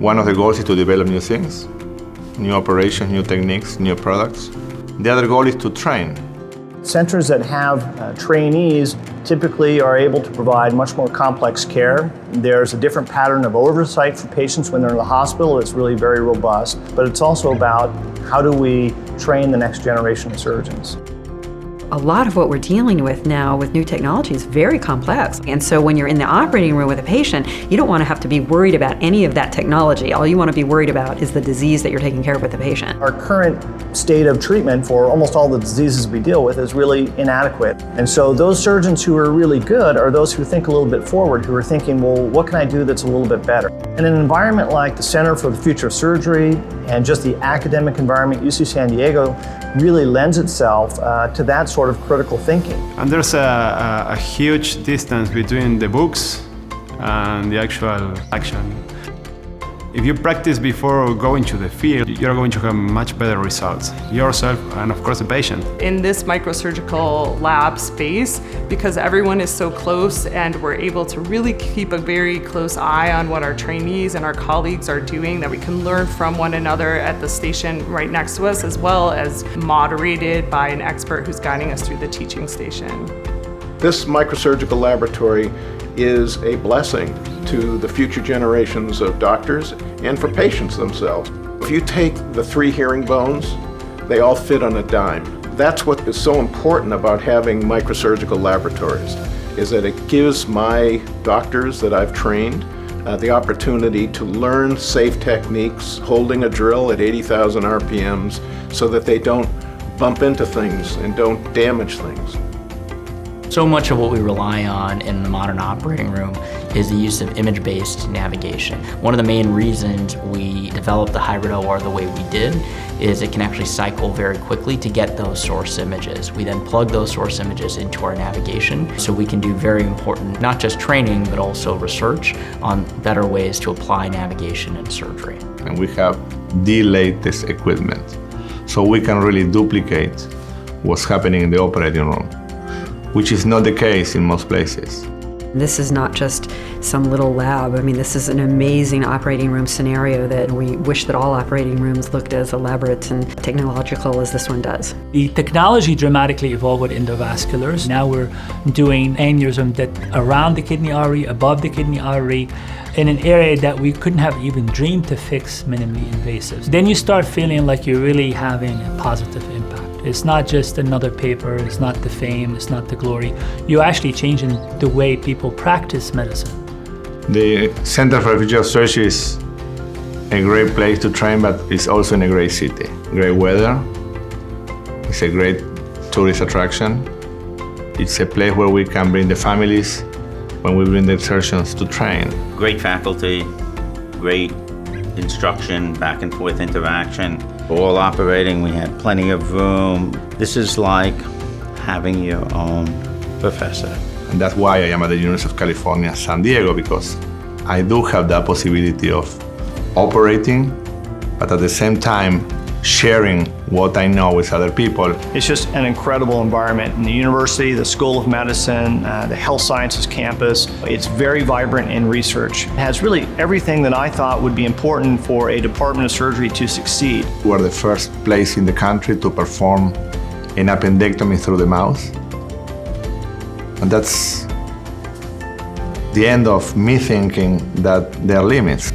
One of the goals is to develop new things, new operations, new techniques, new products. The other goal is to train. Centers that have trainees typically are able to provide much more complex care. There's a different pattern of oversight for patients when they're in the hospital. It's really very robust, but it's also about how do we train the next generation of surgeons. A lot of what we're dealing with now with new technology is very complex. And so when you're in the operating room with a patient, you don't want to have to be worried about any of that technology. All you want to be worried about is the disease that you're taking care of with the patient. Our current state of treatment for almost all the diseases we deal with is really inadequate. And so those surgeons who are really good are those who think a little bit forward, who are thinking, well, what can I do that's a little bit better? In an environment like the Center for the Future of Surgery and just the academic environment, UC San Diego really lends itself to that sort of critical thinking. And there's a huge distance between the books and the actual action. If you practice before going to the field, you're going to have much better results, yourself and of course the patient. In this microsurgical lab space, because everyone is so close and we're able to really keep a very close eye on what our trainees and our colleagues are doing, that we can learn from one another at the station right next to us, as well as moderated by an expert who's guiding us through the teaching station. This microsurgical laboratory is a blessing to the future generations of doctors and for patients themselves. If you take the 3 hearing bones, they all fit on a dime. That's what is so important about having microsurgical laboratories, is that it gives my doctors that I've trained the opportunity to learn safe techniques, holding a drill at 80,000 RPMs so that they don't bump into things and don't damage things. So much of what we rely on in the modern operating room is the use of image-based navigation. One of the main reasons we developed the hybrid OR the way we did is it can actually cycle very quickly to get those source images. We then plug those source images into our navigation so we can do very important, not just training, but also research on better ways to apply navigation in surgery. And we have the latest equipment, so we can really duplicate what's happening in the operating room, which is not the case in most places. This is not just some little lab. I mean, this is an amazing operating room scenario that we wish that all operating rooms looked as elaborate and technological as this one does. The technology dramatically evolved with endovasculars. Now we're doing aneurysm that around the kidney artery, above the kidney artery, in an area that we couldn't have even dreamed to fix minimally invasive. Then you start feeling like you're really having a positive impact. It's not just another paper, it's not the fame, it's not the glory. You're actually changing the way people practice medicine. The Center for the Future of Surgery is a great place to train, but it's also in a great city. Great weather, it's a great tourist attraction. It's a place where we can bring the families when we bring the surgeons to train. Great faculty, great instruction, back and forth interaction. All operating, we had plenty of room. This is like having your own professor. And that's why I am at the University of California, San Diego, because I do have that possibility of operating, but at the same time, sharing what I know with other people. It's just an incredible environment. In the university, the School of Medicine, the Health Sciences campus, it's very vibrant in research. It has really everything that I thought would be important for a department of surgery to succeed. We are the first place in the country to perform an appendectomy through the mouth. And that's the end of me thinking that there are limits.